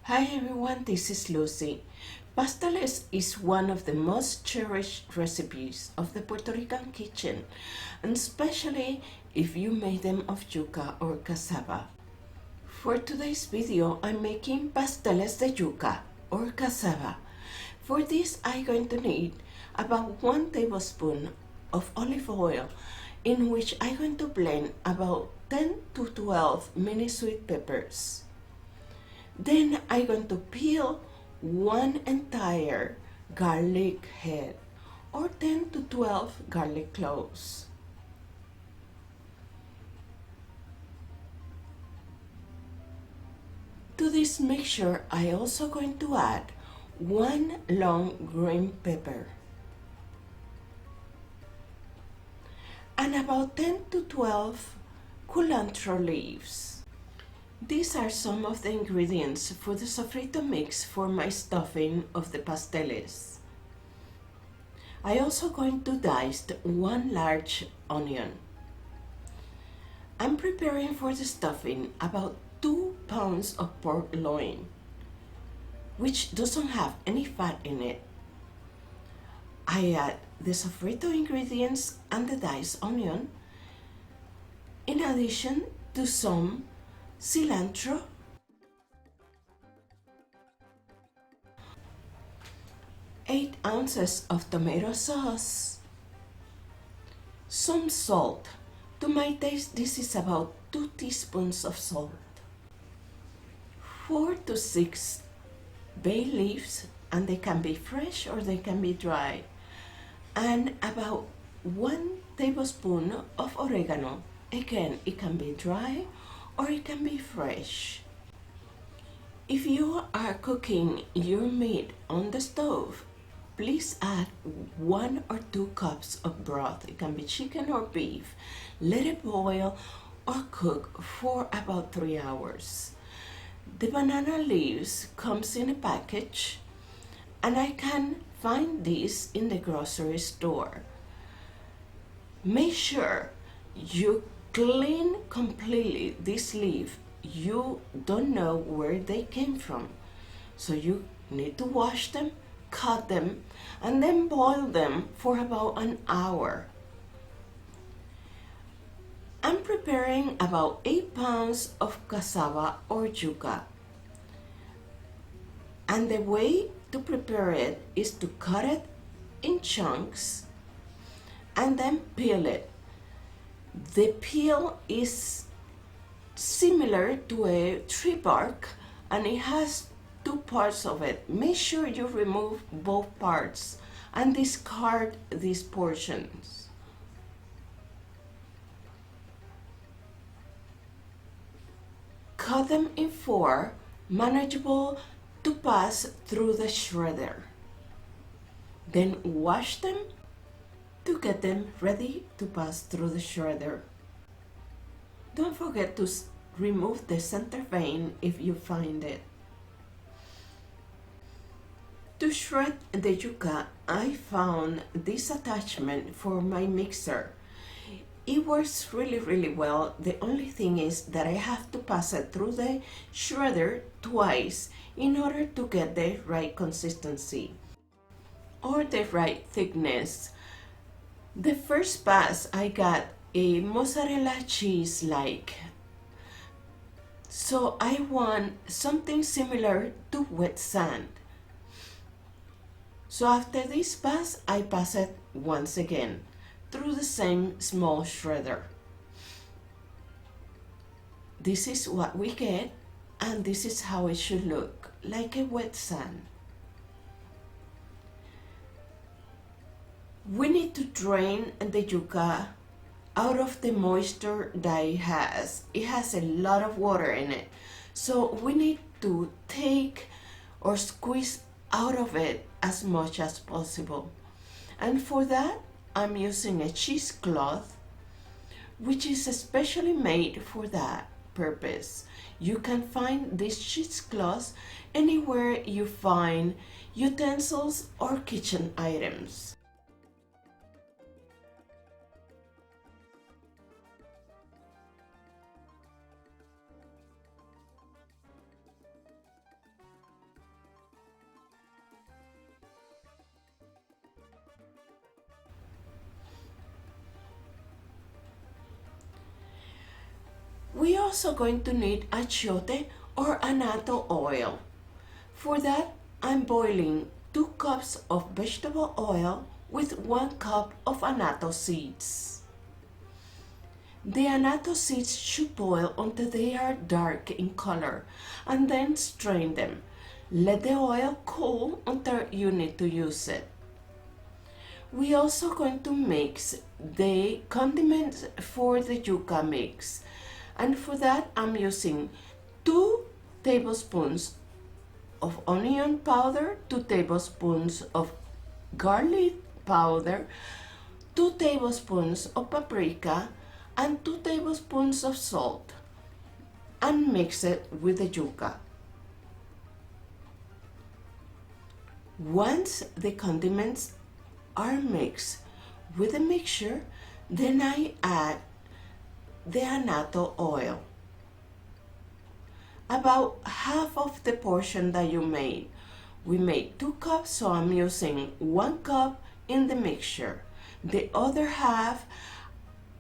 Hi everyone, this is Lucy. Pasteles is one of the most cherished recipes of the Puerto Rican kitchen, and especially if you make them of yuca or cassava. For today's video, I'm making pasteles de yuca or cassava. For this, I'm going to need about 1 tablespoon of olive oil, in which I'm going to blend about 10 to 12 mini sweet peppers. Then I'm going to peel 1 entire garlic head or 10 to 12 garlic cloves. To this mixture, I also going to add 1 long green pepper and about 10 to 12 culantro leaves. These are some of the ingredients for the sofrito mix for my stuffing of the pasteles. I also going to dice 1 large onion. I'm preparing for the stuffing about 2 pounds of pork loin, which doesn't have any fat in it. I add the sofrito ingredients and the diced onion, in addition to some cilantro, eight ounces of tomato sauce, some salt. To my taste, this is about 2 teaspoons of salt, 4 to 6 bay leaves, and they can be fresh or they can be dry, and about 1 tablespoon of oregano. Again, it can be dry or it can be fresh. If you are cooking your meat on the stove, please add 1 or 2 cups of broth. It can be chicken or beef. Let it boil or cook for about 3 hours. The banana leaves comes in a package, and I can find these in the grocery store. Make sure you clean completely this leaf. You don't know where they came from, so you need to wash them, cut them, and then boil them for about an hour. I'm preparing about 8 pounds of cassava or yuca, and the way to prepare it is to cut it in chunks and then peel it. The peel is similar to a tree bark, and it has 2 parts of it. Make sure you remove both parts and discard these portions. Cut them in 4, manageable to pass through the shredder. Then wash them to get them ready to pass through the shredder. Don't forget to remove the center vein if you find it. To shred the yuca, I found this attachment for my mixer. It works really well. The only thing is that I have to pass it through the shredder twice in order to get the right consistency or the right thickness. The first pass I got a mozzarella cheese like, so I want something similar to wet sand. So after this pass, I pass it once again through the same small shredder. This is what we get, and this is how it should look, like a wet sand. We need to drain the yuca out of the moisture that it has. It has a lot of water in it, so we need to take or squeeze out of it as much as possible. And for that, I'm using a cheesecloth, which is especially made for that purpose. You can find this cheesecloth anywhere you find utensils or kitchen items. also going to need achiote or annatto oil. For that, I'm boiling 2 cups of vegetable oil with 1 cup of annatto seeds. The annatto seeds should boil until they are dark in color and then strain them. Let the oil cool until you need to use it. We also going to mix the condiments for the yuca mix, and for that I'm using 2 tablespoons of onion powder, 2 tablespoons of garlic powder, 2 tablespoons of paprika, and 2 tablespoons of salt, and mix it with the yuca. Once the condiments are mixed with the mixture, then I add the annatto oil. About half of the portion that you made. We made 2 cups, so I'm using 1 cup in the mixture. The other half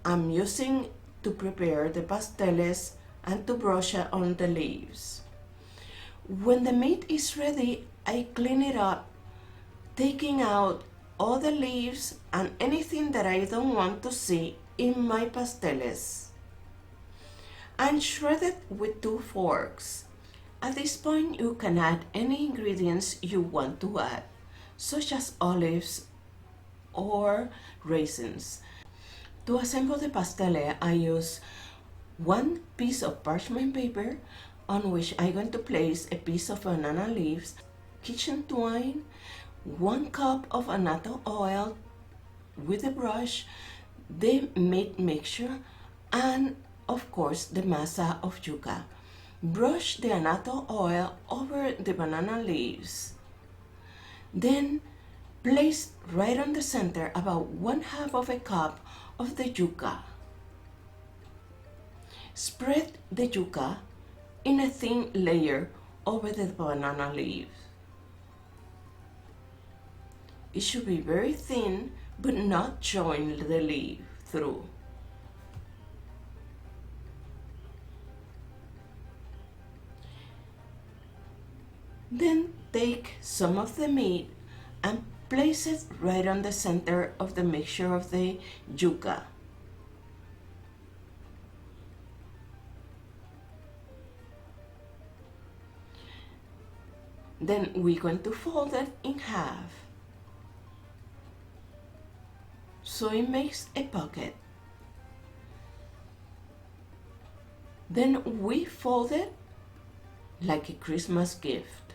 I'm using to prepare the pasteles and to brush it on the leaves. When the meat is ready, I clean it up, taking out all the leaves and anything that I don't want to see in my pasteles, and shred it with 2 forks. At this point, you can add any ingredients you want to add, such as olives or raisins. To assemble the pastele, I use 1 piece of parchment paper on which I'm going to place a piece of banana leaves, kitchen twine, 1 cup of annatto oil with a brush, the meat mixture, and of course the masa of yuca. Brush the annatto oil over the banana leaves. Then place right on the center about 1/2 of a cup of the yuca. Spread the yuca in a thin layer over the banana leaves. It should be very thin, but not showing the leaf through. Then take some of the meat and place it right on the center of the mixture of the yuca. Then we're going to fold it in half, so it makes a pocket. Then we fold it like a Christmas gift.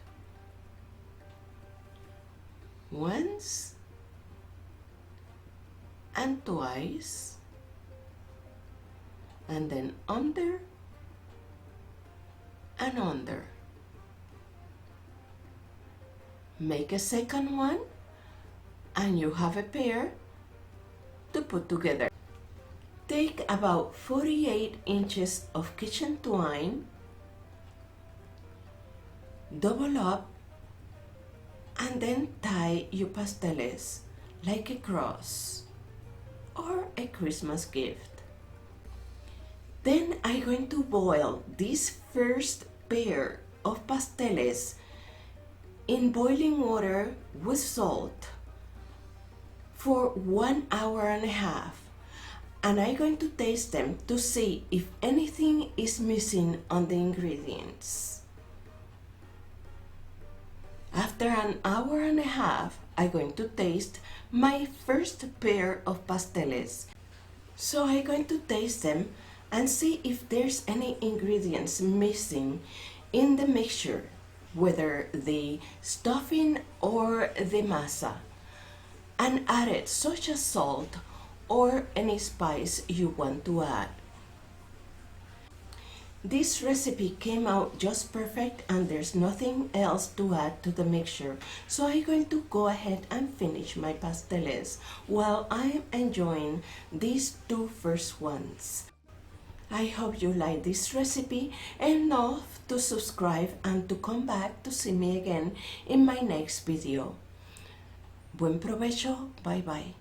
Once and twice, and then under and under. Make a second one and you have a pair to put together. Take about 48 inches of kitchen twine, double up, and then tie your pasteles like a cross or a Christmas gift. Then I'm going to boil this first pair of pasteles in boiling water with salt for 1 hour and a half, and I'm going to taste them to see if anything is missing on the ingredients. After 1 hour and a half, I'm going to taste my first pair of pasteles. So I'm going to taste them and see if there's any ingredients missing in the mixture, whether the stuffing or the masa, and add it such as salt or any spice you want to add. This recipe came out just perfect and there's nothing else to add to the mixture, so I'm going to go ahead and finish my pasteles while I'm enjoying these 2 first ones. I hope you like this recipe enough to subscribe and to come back to see me again in my next video. Buen provecho, bye bye.